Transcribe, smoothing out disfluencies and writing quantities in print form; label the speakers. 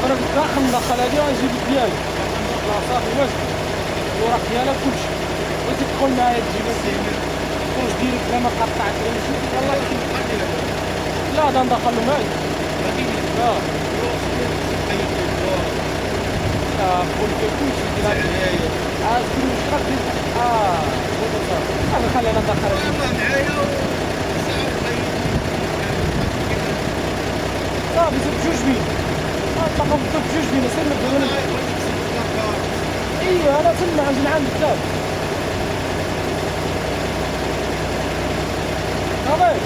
Speaker 1: انا قلت لها خلينا ندخل هذه ونجيب ديالي. لا صافي واش الوراق ديالها كلشي. بغيتي تدخل معايا تجيب واش ديرك لا ما قطعت ولا شي والله. لا هذا ندخلو معايا. اه قول فيه كلشي ديال كلشي غادي صافي خلينا ندخل صافي زيد بجوج بين نطلقو بجوج بين سير نبداو. ايوا انا تما غنجي لعندك دابا صافي.